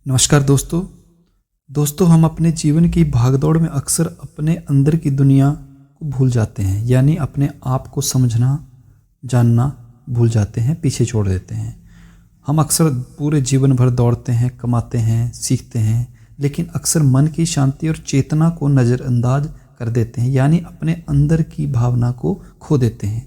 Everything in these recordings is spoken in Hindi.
नमस्कार दोस्तों हम अपने जीवन की भागदौड़ में अक्सर अपने अंदर की दुनिया को भूल जाते हैं, यानी अपने आप को समझना जानना भूल जाते हैं, पीछे छोड़ देते हैं। हम अक्सर पूरे जीवन भर दौड़ते हैं, कमाते हैं, सीखते हैं, लेकिन अक्सर मन की शांति और चेतना को नज़रअंदाज कर देते हैं, यानी अपने अंदर की भावना को खो देते हैं।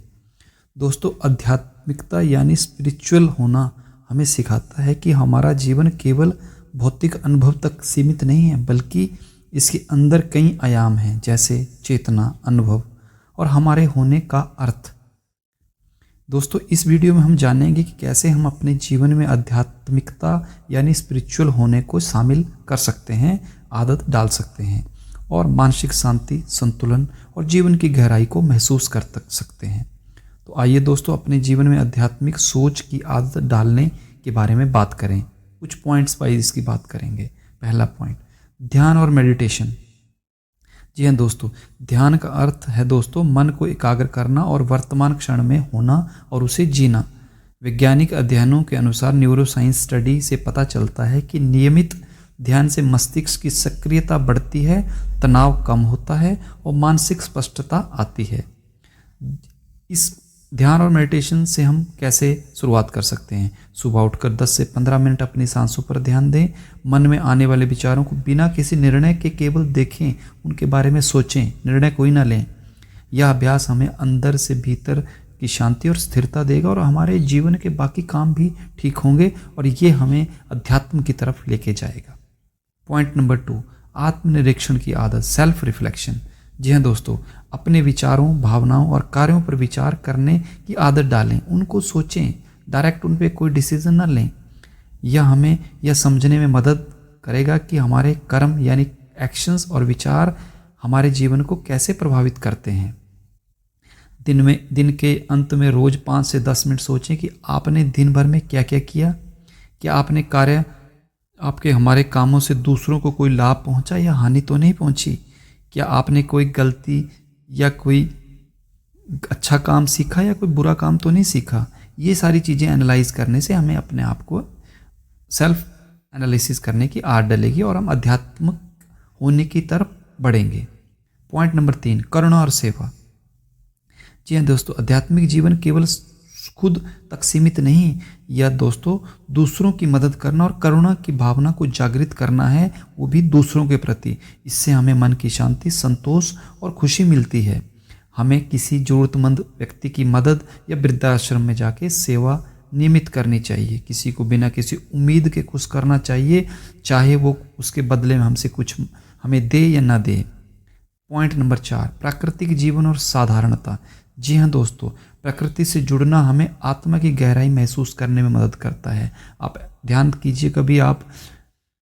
दोस्तों, आध्यात्मिकता यानी स्पिरिचुअल होना हमें सिखाता है कि हमारा जीवन केवल भौतिक अनुभव तक सीमित नहीं है, बल्कि इसके अंदर कई आयाम हैं, जैसे चेतना, अनुभव और हमारे होने का अर्थ। दोस्तों, इस वीडियो में हम जानेंगे कि कैसे हम अपने जीवन में आध्यात्मिकता यानी स्पिरिचुअल होने को शामिल कर सकते हैं, आदत डाल सकते हैं और मानसिक शांति, संतुलन और जीवन की गहराई को महसूस कर सकते हैं। तो आइए दोस्तों, अपने जीवन में आध्यात्मिक सोच की आदत डालने के बारे में बात करें। कुछ पॉइंट्स वाइज इसकी बात करेंगे। पहला पॉइंट, ध्यान और मेडिटेशन। जी हाँ दोस्तों, ध्यान का अर्थ है दोस्तों मन को एकाग्र करना और वर्तमान क्षण में होना और उसे जीना। वैज्ञानिक अध्ययनों के अनुसार न्यूरोसाइंस स्टडी से पता चलता है कि नियमित ध्यान से मस्तिष्क की सक्रियता बढ़ती है, तनाव कम होता है और मानसिक स्पष्टता आती है। इस ध्यान और मेडिटेशन से हम कैसे शुरुआत कर सकते हैं? सुबह उठकर 10 से 15 मिनट अपनी सांसों पर ध्यान दें। मन में आने वाले विचारों को बिना किसी निर्णय के केवल देखें, उनके बारे में सोचें, निर्णय कोई ना लें। यह अभ्यास हमें अंदर से भीतर की शांति और स्थिरता देगा और हमारे जीवन के बाकी काम भी ठीक होंगे और ये हमें अध्यात्म की तरफ लेके जाएगा। पॉइंट नंबर 2, आत्मनिरीक्षण की आदत, सेल्फ रिफ्लेक्शन। जी हाँ दोस्तों, अपने विचारों, भावनाओं और कार्यों पर विचार करने की आदत डालें, उनको सोचें, डायरेक्ट उन पर कोई डिसीजन ना लें। यह हमें यह समझने में मदद करेगा कि हमारे कर्म यानी एक्शंस और विचार हमारे जीवन को कैसे प्रभावित करते हैं। दिन के अंत में रोज़ 5 से 10 मिनट सोचें कि आपने दिन भर में क्या क्या किया। क्या आपने आपके हमारे कामों से दूसरों को कोई लाभ पहुंचा या हानि तो नहीं पहुंची? क्या आपने कोई गलती या कोई अच्छा काम सीखा या कोई बुरा काम तो नहीं सीखा? ये सारी चीज़ें एनालाइज करने से हमें अपने आप को सेल्फ एनालिसिस करने की आदत डलेगी और हम आध्यात्मिक होने की तरफ बढ़ेंगे। पॉइंट नंबर 3, करुणा और सेवा। जी हाँ दोस्तों, आध्यात्मिक जीवन केवल खुद तक सीमित नहीं, यह दोस्तों दूसरों की मदद करना और करुणा की भावना को जागृत करना है, वो भी दूसरों के प्रति। इससे हमें मन की शांति, संतोष और खुशी मिलती है। हमें किसी ज़रूरतमंद व्यक्ति की मदद या वृद्धाश्रम में जाके सेवा नियमित करनी चाहिए। किसी को बिना किसी उम्मीद के खुश करना चाहिए, चाहे वो उसके बदले में हमसे कुछ हमें दे या ना दे। पॉइंट नंबर 4, प्राकृतिक जीवन और साधारणता। जी हाँ दोस्तों, प्रकृति से जुड़ना हमें आत्मा की गहराई महसूस करने में मदद करता है। आप ध्यान कीजिए, कभी आप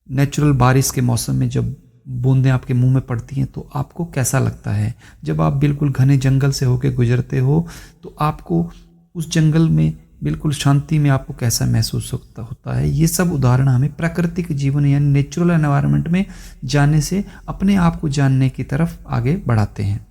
नेचुरल बारिश के मौसम में जब बूंदें आपके मुंह में पड़ती हैं तो आपको कैसा लगता है? जब आप बिल्कुल घने जंगल से होकर गुजरते हो तो आपको उस जंगल में बिल्कुल शांति में आपको कैसा महसूस होता है? ये सब उदाहरण हमें प्राकृतिक जीवन यानी नेचुरल एनवायरनमेंट में जाने से अपने आप को जानने की तरफ आगे बढ़ाते हैं।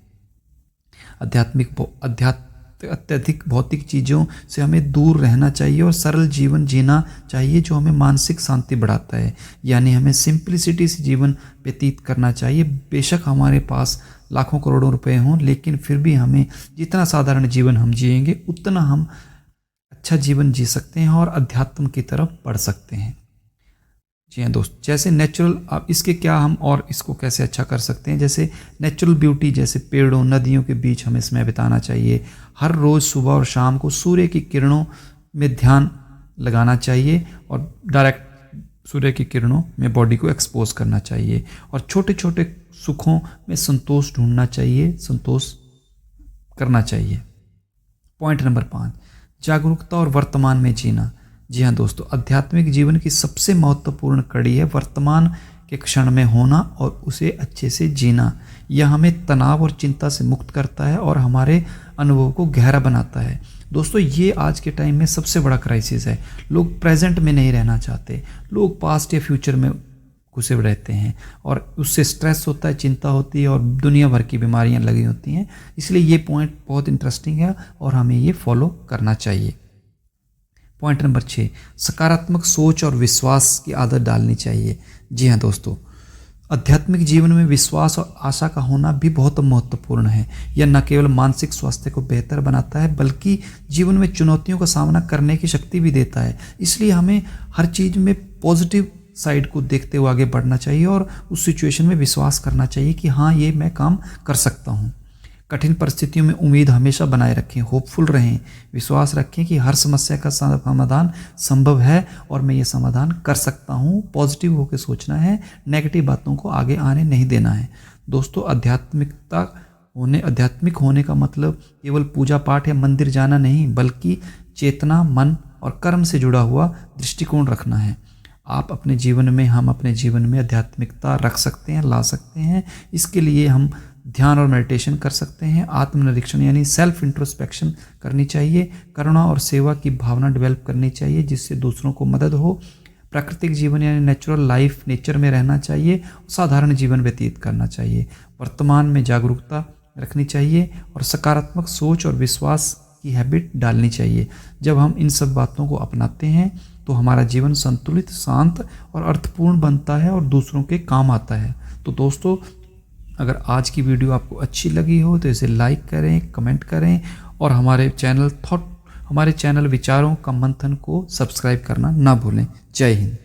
अत्यधिक भौतिक चीज़ों से हमें दूर रहना चाहिए और सरल जीवन जीना चाहिए जो हमें मानसिक शांति बढ़ाता है, यानी हमें सिंप्लिसिटी से जीवन व्यतीत करना चाहिए। बेशक हमारे पास लाखों करोड़ों रुपए हों, लेकिन फिर भी हमें जितना साधारण जीवन हम जिएंगे उतना हम अच्छा जीवन जी सकते हैं और अध्यात्म की तरफ बढ़ सकते हैं। जी हाँ दोस्त, जैसे नेचुरल, अब इसके क्या हम और इसको कैसे अच्छा कर सकते हैं? जैसे नेचुरल ब्यूटी, जैसे पेड़ों, नदियों के बीच हमें समय बिताना चाहिए। हर रोज़ सुबह और शाम को सूर्य की किरणों में ध्यान लगाना चाहिए और डायरेक्ट सूर्य की किरणों में बॉडी को एक्सपोज करना चाहिए और छोटे छोटे सुखों में संतोष ढूंढना चाहिए, संतोष करना चाहिए। पॉइंट नंबर 5, जागरूकता और वर्तमान में जीना। जी हाँ दोस्तों, आध्यात्मिक जीवन की सबसे महत्वपूर्ण कड़ी है वर्तमान के क्षण में होना और उसे अच्छे से जीना। यह हमें तनाव और चिंता से मुक्त करता है और हमारे अनुभव को गहरा बनाता है। दोस्तों, ये आज के टाइम में सबसे बड़ा क्राइसिस है। लोग प्रेजेंट में नहीं रहना चाहते, लोग पास्ट या फ्यूचर में घुसे रहते हैं और उससे स्ट्रेस होता है, चिंता होती है और दुनिया भर की बीमारियां लगी होती हैं। इसलिए ये पॉइंट बहुत इंटरेस्टिंग है और हमें ये फॉलो करना चाहिए। पॉइंट नंबर 6, सकारात्मक सोच और विश्वास की आदत डालनी चाहिए। जी हाँ दोस्तों, आध्यात्मिक जीवन में विश्वास और आशा का होना भी बहुत महत्वपूर्ण है। यह न केवल मानसिक स्वास्थ्य को बेहतर बनाता है बल्कि जीवन में चुनौतियों का सामना करने की शक्ति भी देता है। इसलिए हमें हर चीज़ में पॉजिटिव साइड को देखते हुए आगे बढ़ना चाहिए और उस सिचुएशन में विश्वास करना चाहिए कि हाँ, ये मैं काम कर सकता हूँ। कठिन परिस्थितियों में उम्मीद हमेशा बनाए रखें, होपफुल रहें, विश्वास रखें कि हर समस्या का समाधान संभव है और मैं ये समाधान कर सकता हूँ। पॉजिटिव होकर सोचना है, नेगेटिव बातों को आगे आने नहीं देना है। दोस्तों, आध्यात्मिक होने का मतलब केवल पूजा पाठ या मंदिर जाना नहीं, बल्कि चेतना, मन और कर्म से जुड़ा हुआ दृष्टिकोण रखना है। हम अपने जीवन में आध्यात्मिकता रख सकते हैं, ला सकते हैं। इसके लिए हम ध्यान और मेडिटेशन कर सकते हैं, आत्मनिरीक्षण यानी सेल्फ इंट्रोस्पेक्शन करनी चाहिए, करुणा और सेवा की भावना डेवलप करनी चाहिए जिससे दूसरों को मदद हो, प्राकृतिक जीवन यानी नेचुरल लाइफ, नेचर में रहना चाहिए, साधारण जीवन व्यतीत करना चाहिए, वर्तमान में जागरूकता रखनी चाहिए और सकारात्मक सोच और विश्वास की हैबिट डालनी चाहिए। जब हम इन सब बातों को अपनाते हैं तो हमारा जीवन संतुलित, शांत और अर्थपूर्ण बनता है और दूसरों के काम आता है। तो दोस्तों, अगर आज की वीडियो आपको अच्छी लगी हो तो इसे लाइक करें, कमेंट करें और हमारे चैनल विचारों का मंथन को सब्सक्राइब करना ना भूलें। जय हिंद।